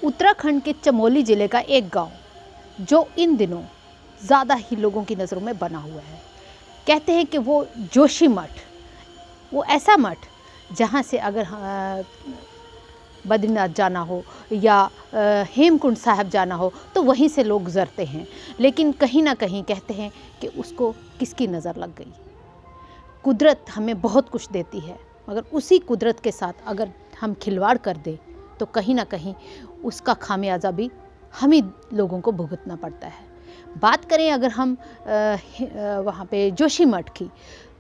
उत्तराखंड के चमोली ज़िले का एक गांव जो इन दिनों ज़्यादा ही लोगों की नज़रों में बना हुआ है। कहते हैं कि वो जोशी मठ, वो ऐसा मठ जहाँ से अगर बद्रीनाथ जाना हो या हेमकुंड साहब जाना हो तो वहीं से लोग गुजरते हैं। लेकिन कहीं ना कहीं कहते हैं कि उसको किसकी नज़र लग गई। कुदरत हमें बहुत कुछ देती है, मगर उसी कुदरत के साथ अगर हम खिलवाड़ कर दें तो कहीं ना कहीं उसका खामियाजा भी हम ही लोगों को भुगतना पड़ता है। बात करें अगर हम वहाँ पे जोशी मठ की,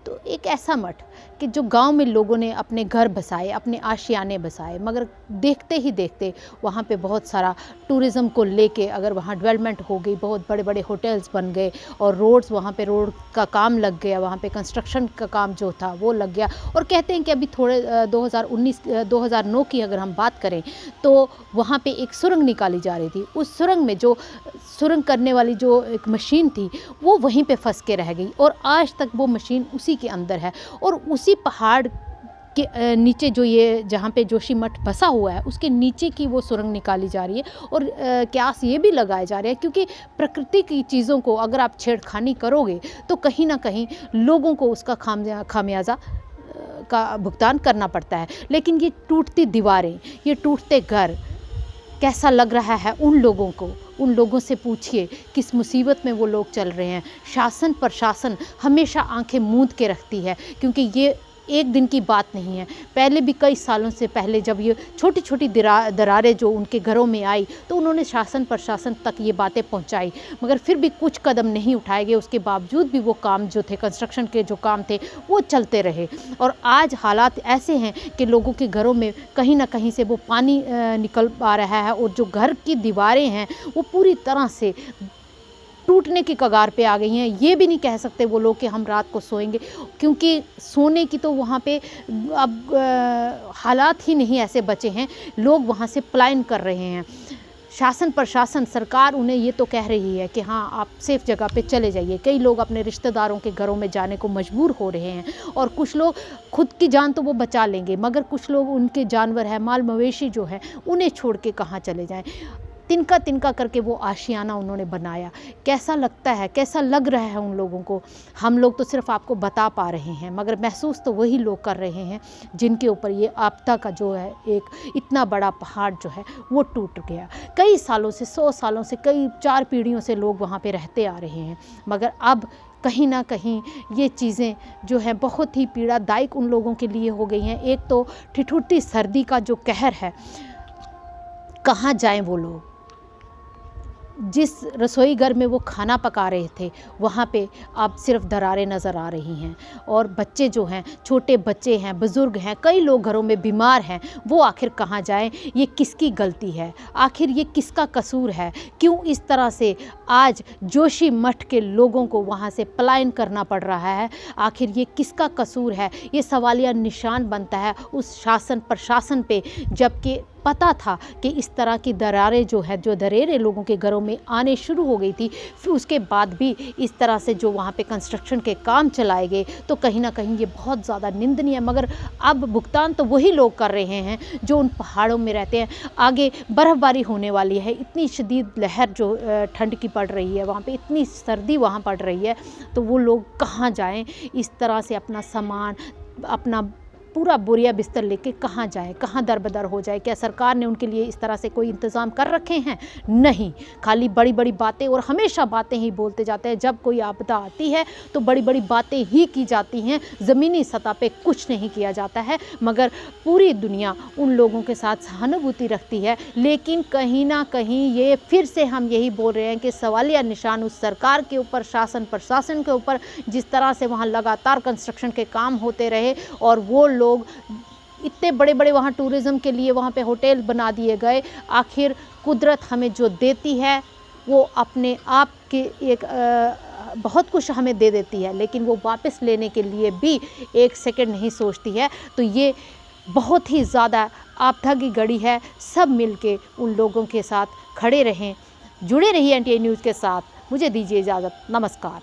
तो एक ऐसा मठ कि जो गांव में लोगों ने अपने घर बसाए, अपने आशियाने बसाए, मगर देखते ही देखते वहाँ पे बहुत सारा टूरिज़्म को लेके अगर वहाँ डेवलपमेंट हो गई, बहुत बड़े बड़े होटल्स बन गए और रोड्स, वहाँ पे रोड का काम लग गया, वहाँ पे कंस्ट्रक्शन का काम जो था वो लग गया। और कहते हैं कि अभी थोड़े 2009 की अगर हम बात करें तो वहाँ पे एक सुरंग निकाली जा रही थी। उस सुरंग में जो सुरंग करने वाली जो एक मशीन थी वो वहीं पे फंस के रह गई और आज तक वो मशीन उसी के अंदर है। और उसी पहाड़ के नीचे जो ये जहाँ पे जोशी मठ बसा हुआ है उसके नीचे की वो सुरंग निकाली जा रही है। और क्यास ये भी लगाया जा रहा है क्योंकि प्रकृति की चीज़ों को अगर आप छेड़खानी करोगे तो कहीं ना कहीं लोगों को उसका खामियाजा का भुगतान करना पड़ता है। लेकिन ये टूटती दीवारें, ये टूटते घर कैसा लग रहा है उन लोगों को। उन लोगों से पूछिए किस मुसीबत में वो लोग चल रहे हैं। शासन प्रशासन हमेशा आंखें मूंद के रखती है, क्योंकि ये एक दिन की बात नहीं है। पहले भी कई सालों से पहले जब ये छोटी छोटी दरारें जो उनके घरों में आई तो उन्होंने शासन प्रशासन तक ये बातें पहुंचाई, मगर फिर भी कुछ कदम नहीं उठाए गए। उसके बावजूद भी वो काम जो थे, कंस्ट्रक्शन के जो काम थे, वो चलते रहे। और आज हालात ऐसे हैं कि लोगों के घरों में कहीं ना कहीं से वो पानी निकल आ रहा है और जो घर की दीवारें हैं वो पूरी तरह से टूटने की कगार पे आ गई हैं। ये भी नहीं कह सकते वो लोग कि हम रात को सोएंगे, क्योंकि सोने की तो वहाँ पे अब हालात ही नहीं ऐसे बचे हैं। लोग वहाँ से पलायन कर रहे हैं। शासन प्रशासन सरकार उन्हें ये तो कह रही है कि हाँ आप सेफ जगह पे चले जाइए। कई लोग अपने रिश्तेदारों के घरों में जाने को मजबूर हो रहे हैं और कुछ लोग खुद की जान तो वो बचा लेंगे, मगर कुछ लोग उनके जानवर है, माल मवेशी जो है, उन्हें छोड़ के कहाँ चले जाएं। तिनका तिनका करके वो आशियाना उन्होंने बनाया। कैसा लगता है, कैसा लग रहा है उन लोगों को। हम लोग तो सिर्फ आपको बता पा रहे हैं, मगर महसूस तो वही लोग कर रहे हैं जिनके ऊपर ये आपदा का जो है एक इतना बड़ा पहाड़ जो है वो टूट गया। कई सालों से, 100 सालों से, कई 4 पीढ़ियों से लोग वहाँ पे रहते आ रहे हैं, मगर अब कहीं ना कहीं ये चीज़ें जो है बहुत ही पीड़ादायक उन लोगों के लिए हो गई हैं। एक तो ठिठुरती सर्दी का जो कहर है, कहाँ जाएं वो लोग। जिस रसोई घर में वो खाना पका रहे थे वहाँ पे अब सिर्फ दरारें नज़र आ रही हैं। और बच्चे जो हैं, छोटे बच्चे हैं, बुज़ुर्ग हैं, कई लोग घरों में बीमार हैं, वो आखिर कहाँ जाएं। ये किसकी गलती है, आखिर ये किसका कसूर है? क्यों इस तरह से आज जोशी मठ के लोगों को वहाँ से पलायन करना पड़ रहा है? आखिर ये किसका कसूर है? ये सवालिया निशान बनता है उस शासन प्रशासन पे, जबकि पता था कि इस तरह की दरारें जो है, जो दरेरें लोगों के घरों में आने शुरू हो गई थी, फिर उसके बाद भी इस तरह से जो वहाँ पे कंस्ट्रक्शन के काम चलाए गए, तो कहीं ना कहीं ये बहुत ज़्यादा निंदनीय है। मगर अब भुगतान तो वही लोग कर रहे हैं जो उन पहाड़ों में रहते हैं। आगे बर्फ़बारी होने वाली है, इतनी शदीद लहर जो ठंड की पड़ रही है, वहाँ पे इतनी सर्दी वहाँ पड़ रही है, तो वो लोग कहाँ जाएँ? इस तरह से अपना सामान, अपना पूरा बोरिया बिस्तर लेके कहाँ जाए, कहाँ दरबदर हो जाए? क्या सरकार ने उनके लिए इस तरह से कोई इंतज़ाम कर रखे हैं? नहीं, खाली बड़ी बड़ी बातें, और हमेशा बातें ही बोलते जाते हैं। जब कोई आपदा आती है तो बड़ी बड़ी बातें ही की जाती हैं, ज़मीनी सतह पे कुछ नहीं किया जाता है। मगर पूरी दुनिया उन लोगों के साथ सहानुभूति रखती है, लेकिन कहीं ना कहीं ये फिर से हम यही बोल रहे हैं कि सवालिया निशान उस सरकार के ऊपर, शासन प्रशासन के ऊपर, जिस तरह से वहाँ लगातार कंस्ट्रक्शन के काम होते रहे और वो लोग इतने बड़े बड़े वहाँ टूरिज़्म के लिए वहाँ पे होटल बना दिए गए। आखिर कुदरत हमें जो देती है वो अपने आप के एक बहुत कुछ हमें दे देती है, लेकिन वो वापस लेने के लिए भी एक सेकंड नहीं सोचती है। तो ये बहुत ही ज़्यादा आपदा की घड़ी है। सब मिलके उन लोगों के साथ खड़े रहें। जुड़े रहिए NTI न्यूज़ के साथ। मुझे दीजिए इजाज़त। नमस्कार।